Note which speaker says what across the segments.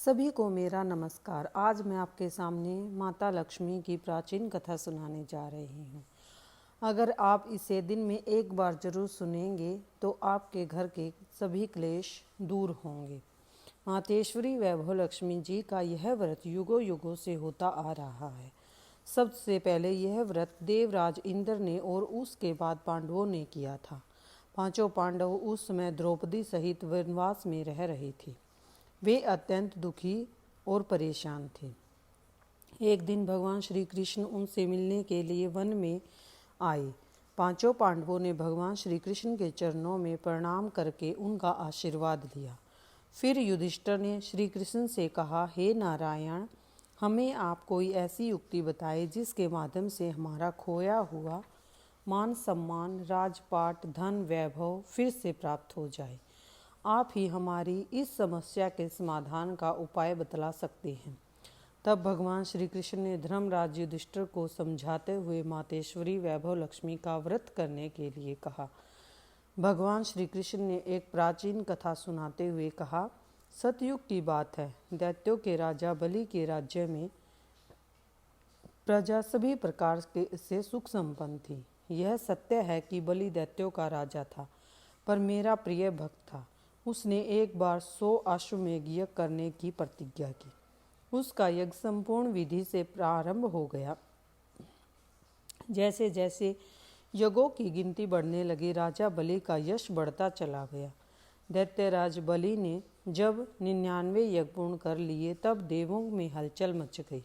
Speaker 1: सभी को मेरा नमस्कार। आज मैं आपके सामने माता लक्ष्मी की प्राचीन कथा सुनाने जा रही हूँ। अगर आप इसे दिन में एक बार जरूर सुनेंगे तो आपके घर के सभी क्लेश दूर होंगे। मातेश्वरी वैभव लक्ष्मी जी का यह व्रत युगों युगों से होता आ रहा है। सबसे पहले यह व्रत देवराज इंद्र ने और उसके बाद पांडवों ने किया था। पांचों पांडव उस समय द्रौपदी सहित वनवास में रह रहे थे। वे अत्यंत दुखी और परेशान थे। एक दिन भगवान श्री कृष्ण उनसे मिलने के लिए वन में आए। पांचों पांडवों ने भगवान श्री कृष्ण के चरणों में प्रणाम करके उनका आशीर्वाद लिया। फिर युधिष्ठिर ने श्री कृष्ण से कहा, हे नारायण, हमें आप कोई ऐसी युक्ति बताए जिसके माध्यम से हमारा खोया हुआ मान सम्मान, राजपाट, धन, वैभव फिर से प्राप्त हो जाए। आप ही हमारी इस समस्या के समाधान का उपाय बतला सकते हैं। तब भगवान श्री कृष्ण ने धर्मराज युधिष्ठिर को समझाते हुए मातेश्वरी वैभव लक्ष्मी का व्रत करने के लिए कहा। भगवान श्री कृष्ण ने एक प्राचीन कथा सुनाते हुए कहा, सतयुग की बात है। दैत्यों के राजा बलि के राज्य में प्रजा सभी प्रकार से सुख संपन्न थी। यह सत्य है कि बलि दैत्यों का राजा था, पर मेरा प्रिय भक्त था। उसने एक बार 100 अश्वमेध यज्ञ करने की प्रतिज्ञा की। उसका यज्ञ संपूर्ण विधि से प्रारंभ हो गया। जैसे जैसे यज्ञों की गिनती बढ़ने लगी, राजा बलि का यश बढ़ता चला गया। दैत्यराज बलि ने जब 99 यज्ञ पूर्ण कर लिए, तब देवों में हलचल मच गई।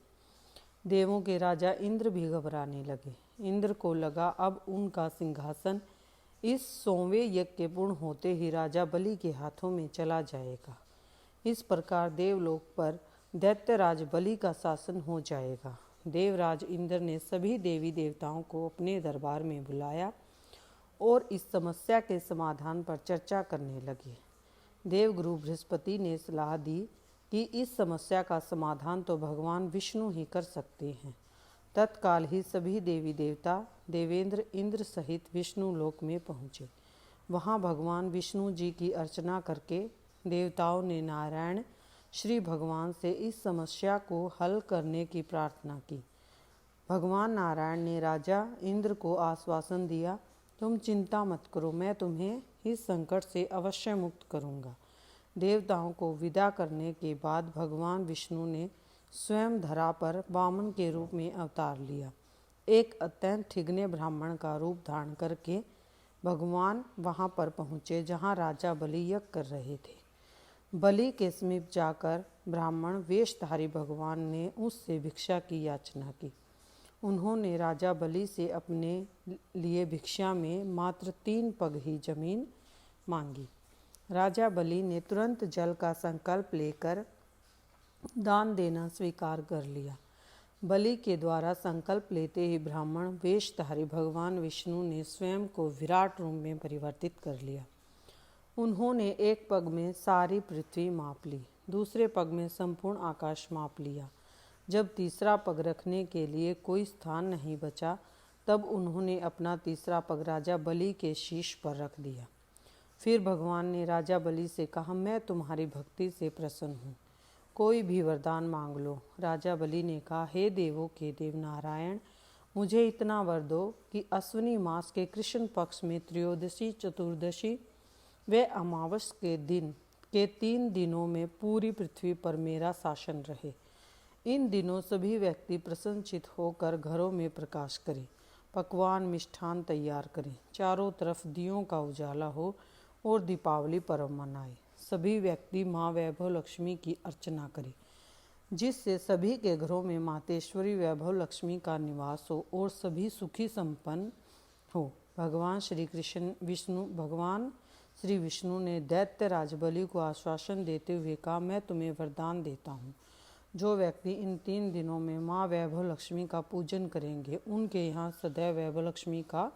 Speaker 1: देवों के राजा इंद्र भी घबराने लगे। इंद्र को लगा अब उनका सिंहासन इस 100वें यज्ञ के पूर्ण होते ही राजा बलि के हाथों में चला जाएगा। इस प्रकार देवलोक पर दैत्यराज बलि का शासन हो जाएगा। देवराज इंद्र ने सभी देवी देवताओं को अपने दरबार में बुलाया और इस समस्या के समाधान पर चर्चा करने लगे। देवगुरु बृहस्पति ने सलाह दी कि इस समस्या का समाधान तो भगवान विष्णु ही कर सकते हैं। तत्काल ही सभी देवी देवता देवेंद्र इंद्र सहित विष्णु लोक में पहुँचे। वहाँ भगवान विष्णु जी की अर्चना करके देवताओं ने नारायण श्री भगवान से इस समस्या को हल करने की प्रार्थना की। भगवान नारायण ने राजा इंद्र को आश्वासन दिया, तुम चिंता मत करो, मैं तुम्हें इस संकट से अवश्य मुक्त करूँगा। देवताओं को विदा करने के बाद भगवान विष्णु ने स्वयं धरा पर वामन के रूप में अवतार लिया। एक अत्यंत ठिगने ब्राह्मण का रूप धारण करके भगवान वहां पर पहुँचे जहां राजा बलि यज्ञ कर रहे थे। बलि के समीप जाकर ब्राह्मण वेशधारी भगवान ने उससे भिक्षा की याचना की। उन्होंने राजा बलि से अपने लिए भिक्षा में मात्र 3 पग ही जमीन मांगी। राजा बलि ने तुरंत जल का संकल्प लेकर दान देना स्वीकार कर लिया। बलि के द्वारा संकल्प लेते ही ब्राह्मण वेशधारी भगवान विष्णु ने स्वयं को विराट रूप में परिवर्तित कर लिया। उन्होंने एक पग में सारी पृथ्वी माप ली, दूसरे पग में संपूर्ण आकाश माप लिया। जब तीसरा पग रखने के लिए कोई स्थान नहीं बचा, तब उन्होंने अपना तीसरा पग राजा बलि के शीश पर रख दिया। फिर भगवान ने राजा बलि से कहा, मैं तुम्हारी भक्ति से प्रसन्न हूँ, कोई भी वरदान मांग लो। राजा बलि ने कहा, हे देवों के देव नारायण, मुझे इतना वर दो कि अश्विनी मास के कृष्ण पक्ष में त्रयोदशी, चतुर्दशी व अमावस के दिन के 3 दिनों में पूरी पृथ्वी पर मेरा शासन रहे। इन दिनों सभी व्यक्ति प्रसन्नचित होकर घरों में प्रकाश करें, पकवान मिष्ठान तैयार करें, चारों तरफ दियों का उजाला हो और दीपावली पर्व मनाए। सभी व्यक्ति माँ वैभव लक्ष्मी की अर्चना करें, जिससे सभी के घरों में मातेश्वरी वैभव लक्ष्मी का निवास हो और सभी सुखी संपन्न हो। भगवान श्री विष्णु ने दैत्य राज बलि को आश्वासन देते हुए कहा, मैं तुम्हें वरदान देता हूँ, जो व्यक्ति इन 3 दिनों में माँ वैभव लक्ष्मी का पूजन करेंगे, उनके यहाँ सदैव वैभव लक्ष्मी का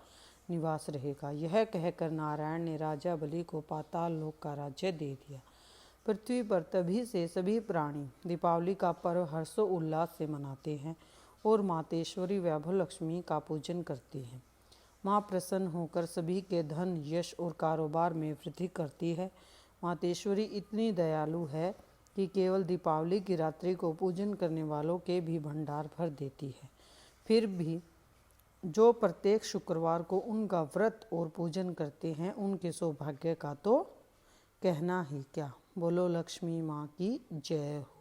Speaker 1: निवास रहेगा। यह कहकर नारायण ने राजा बलि को पाताल लोक का राज्य दे दिया। पृथ्वी पर तभी से सभी प्राणी दीपावली का पर्व हर्षोल्लास से मनाते हैं और मातेश्वरी वैभव लक्ष्मी का पूजन करते हैं। माँ प्रसन्न होकर सभी के धन, यश और कारोबार में वृद्धि करती है। मातेश्वरी इतनी दयालु है कि केवल दीपावली की रात्रि को पूजन करने वालों के भी भंडार भर देती है। फिर भी जो प्रत्येक शुक्रवार को उनका व्रत और पूजन करते हैं उनके सौभाग्य का तो कहना ही क्या। बोलो लक्ष्मी माँ की जय हो।